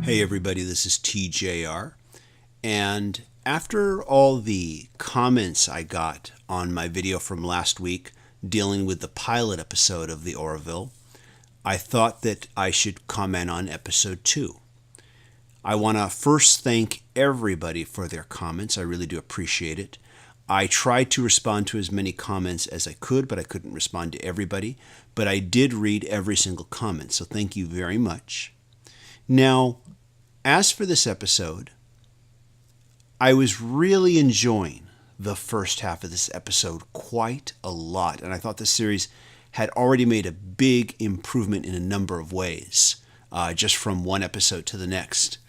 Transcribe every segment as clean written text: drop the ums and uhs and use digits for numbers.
Hey everybody, this is TJR. And after all the comments I got on my video from last week dealing with the pilot episode of the Orville, I thought that I should comment on episode 2. I want to first thank everybody for their comments. I really do appreciate it. I tried to respond to as many comments as I could, but I couldn't respond to everybody. But I did read every single comment, so thank you very much. Now, as for this episode, I was really enjoying the first half of this episode quite a lot, and I thought the series had already made a big improvement in a number of ways, just from one episode to the next.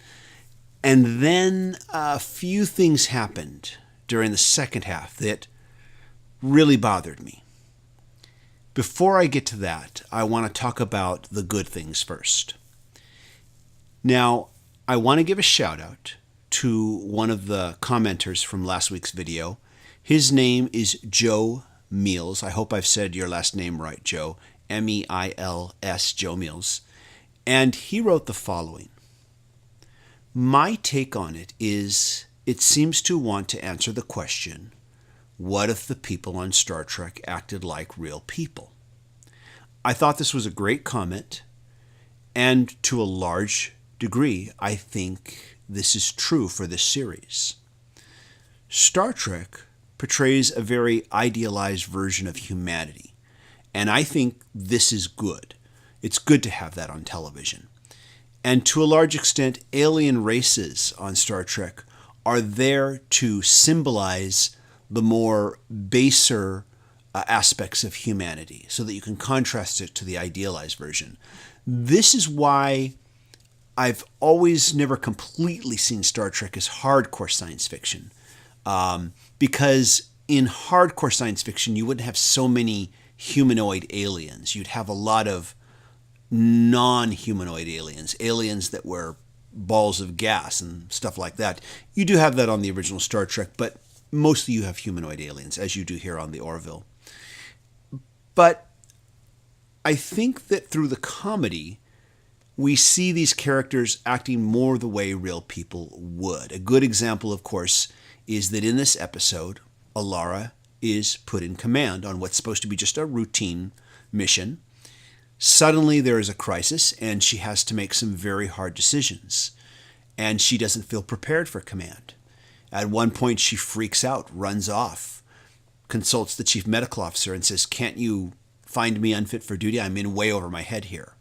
And then a few things happened during the second half that really bothered me. Before I get to that, I want to talk about the good things first. Now, I want to give a shout out to one of the commenters from last week's video. His name is Joe Meals. I hope I've said your last name right, Joe. M-E-I-L-S, Joe Meals. And he wrote the following. My take on it is it seems to want to answer the question, what if the people on Star Trek acted like real people? I thought this was a great comment, and to a large degree, I think this is true for this series. Star Trek portrays a very idealized version of humanity, and I think this is good. It's good to have that on television. And to a large extent, alien races on Star Trek are there to symbolize the more baser aspects of humanity so that you can contrast it to the idealized version. This is why I've always never completely seen Star Trek as hardcore science fiction, because in hardcore science fiction, you wouldn't have so many humanoid aliens. You'd have a lot of non-humanoid aliens, aliens that were balls of gas and stuff like that. You do have that on the original Star Trek, but mostly you have humanoid aliens, as you do here on the Orville. But I think that through the comedy, we see these characters acting more the way real people would. A good example, of course, is that in this episode, Alara is put in command on what's supposed to be just a routine mission. Suddenly there is a crisis, and she has to make some very hard decisions, and she doesn't feel prepared for command. At one point, she freaks out, runs off, consults the chief medical officer and says, "Can't you find me unfit for duty? I'm in way over my head here."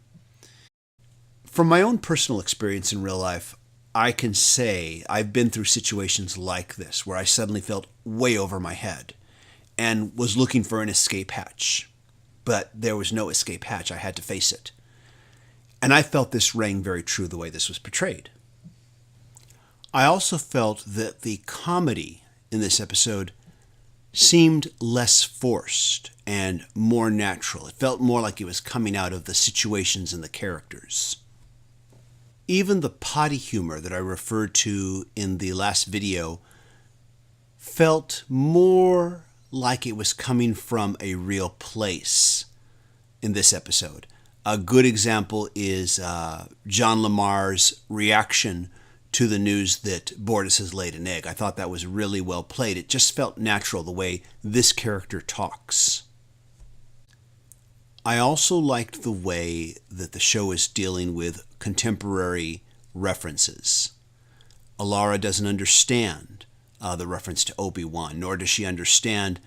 From my own personal experience in real life, I can say I've been through situations like this where I suddenly felt way over my head and was looking for an escape hatch. But there was no escape hatch. I had to face it. And I felt this rang very true the way this was portrayed. I also felt that the comedy in this episode seemed less forced and more natural. It felt more like it was coming out of the situations and the characters. Even the potty humor that I referred to in the last video felt more like it was coming from a real place in this episode. A good example is John Lamar's reaction to the news that Bortus has laid an egg. I thought that was really well played. It just felt natural the way this character talks. I also liked the way that the show is dealing with contemporary references. Alara doesn't understand the reference to Obi-Wan, nor does she understand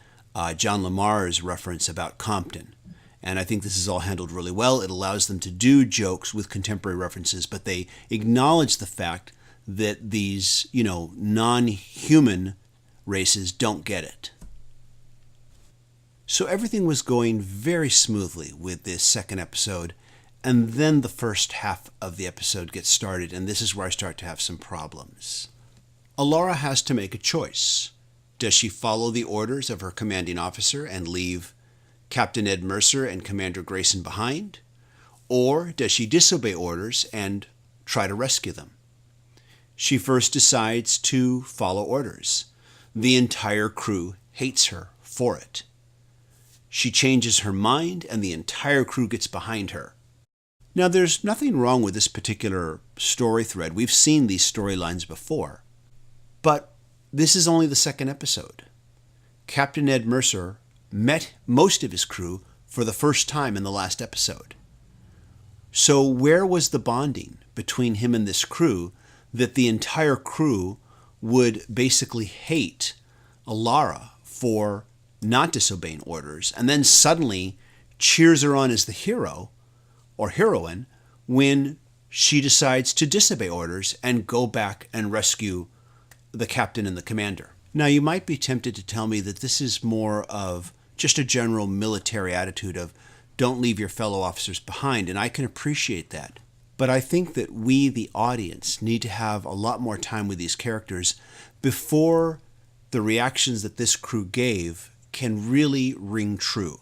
John Lamar's reference about Compton. And I think this is all handled really well. It allows them to do jokes with contemporary references, but they acknowledge the fact that these, non-human races don't get it. So everything was going very smoothly with this second episode, and then the first half of the episode gets started, and this is where I start to have some problems. Alara has to make a choice. Does she follow the orders of her commanding officer and leave Captain Ed Mercer and Commander Grayson behind? Or does she disobey orders and try to rescue them? She first decides to follow orders. The entire crew hates her for it. She changes her mind, and the entire crew gets behind her. Now, there's nothing wrong with this particular story thread. We've seen these storylines before. But this is only the second episode. Captain Ed Mercer met most of his crew for the first time in the last episode. So where was the bonding between him and this crew that the entire crew would basically hate Alara for not disobeying orders, and then suddenly cheers her on as the hero or heroine when she decides to disobey orders and go back and rescue the captain and the commander? Now, you might be tempted to tell me that this is more of just a general military attitude of don't leave your fellow officers behind, and I can appreciate that. But I think that we, the audience, need to have a lot more time with these characters before the reactions that this crew gave can really ring true.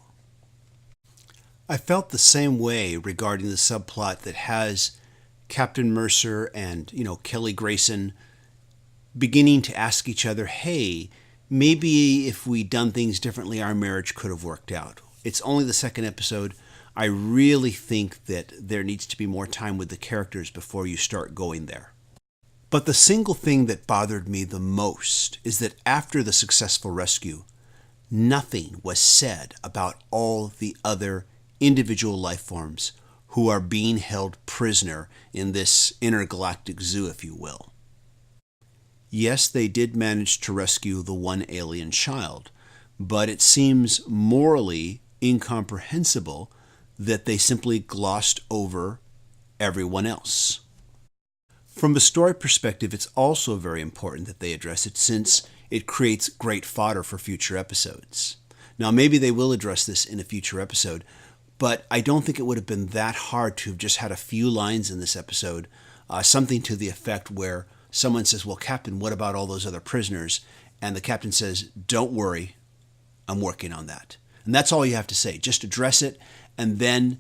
I felt the same way regarding the subplot that has Captain Mercer and, Kelly Grayson beginning to ask each other, hey, maybe if we'd done things differently, our marriage could have worked out. It's only the second episode. I really think that there needs to be more time with the characters before you start going there. But the single thing that bothered me the most is that after the successful rescue, nothing was said about all the other individual life forms who are being held prisoner in this intergalactic zoo, if you will. Yes, they did manage to rescue the one alien child, but it seems morally incomprehensible that they simply glossed over everyone else. From a story perspective, it's also very important that they address it, since it creates great fodder for future episodes. Now, maybe they will address this in a future episode, but I don't think it would have been that hard to have just had a few lines in this episode, something to the effect where someone says, well, Captain, what about all those other prisoners? And the captain says, don't worry, I'm working on that. And that's all you have to say. Just address it and then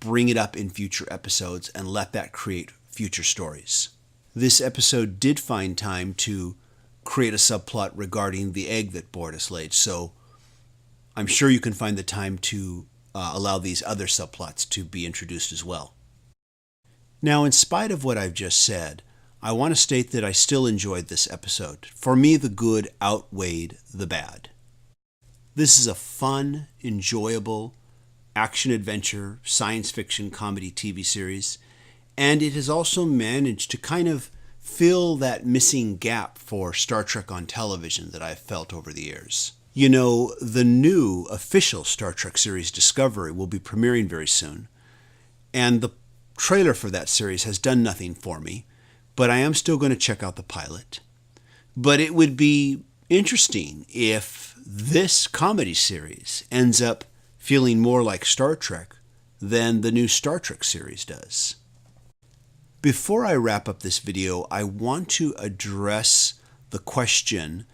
bring it up in future episodes and let that create future stories. This episode did find time to create a subplot regarding the egg that Bortus laid, so I'm sure you can find the time to allow these other subplots to be introduced as well. Now, in spite of what I've just said, I want to state that I still enjoyed this episode. For me, the good outweighed the bad. This is a fun, enjoyable, action-adventure, science fiction comedy TV series, and it has also managed to kind of fill that missing gap for Star Trek on television that I've felt over the years. The new official Star Trek series Discovery will be premiering very soon, and the trailer for that series has done nothing for me, but I am still going to check out the pilot. But it would be interesting if this comedy series ends up feeling more like Star Trek than the new Star Trek series does. Before I wrap up this video, I want to address the question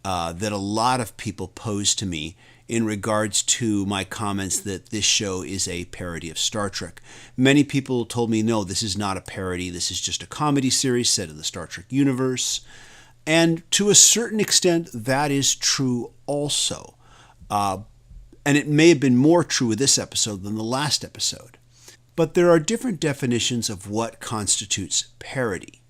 that a lot of people pose to me in regards to my comments that this show is a parody of Star Trek. Many people told me, no, this is not a parody. This is just a comedy series set in the Star Trek universe. And to a certain extent, that is true also. And it may have been more true with this episode than the last episode. But there are different definitions of what constitutes parody.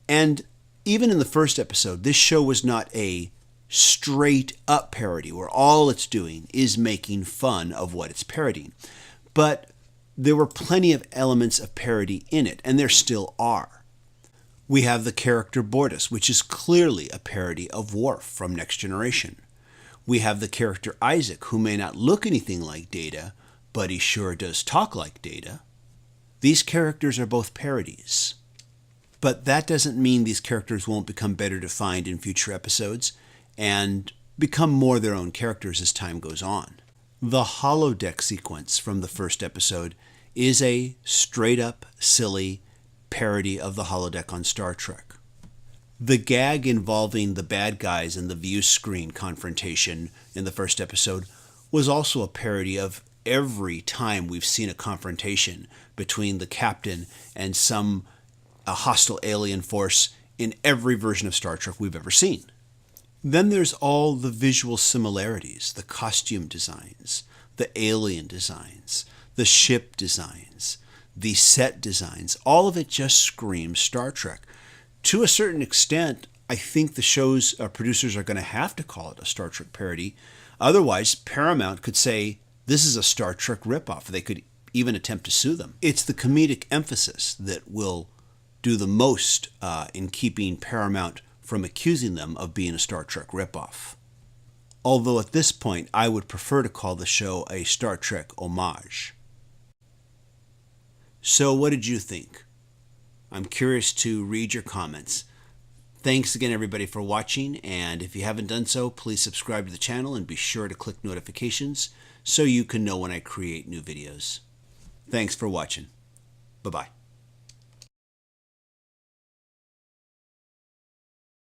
And even in the first episode, this show was not a straight up parody where all it's doing is making fun of what it's parodying. But there were plenty of elements of parody in it, and there still are. We have the character Bortus, which is clearly a parody of Worf from Next Generation. We have the character Isaac, who may not look anything like Data, but he sure does talk like Data. These characters are both parodies. But that doesn't mean these characters won't become better defined in future episodes and become more their own characters as time goes on. The holodeck sequence from the first episode is a straight-up, silly parody of the holodeck on Star Trek. The gag involving the bad guys and the view screen confrontation in the first episode was also a parody of every time we've seen a confrontation between the captain and a hostile alien force in every version of Star Trek we've ever seen. Then there's all the visual similarities, the costume designs, the alien designs, the ship designs, the set designs, all of it just screams Star Trek. To a certain extent, I think the show's producers are going to have to call it a Star Trek parody. Otherwise, Paramount could say this is a Star Trek ripoff. They could even attempt to sue them. It's the comedic emphasis that will do the most in keeping Paramount from accusing them of being a Star Trek ripoff. Although at this point, I would prefer to call the show a Star Trek homage. So what did you think? I'm curious to read your comments. Thanks again, everybody, for watching, and if you haven't done so, please subscribe to the channel and be sure to click notifications so you can know when I create new videos. Thanks for watching. Bye-bye.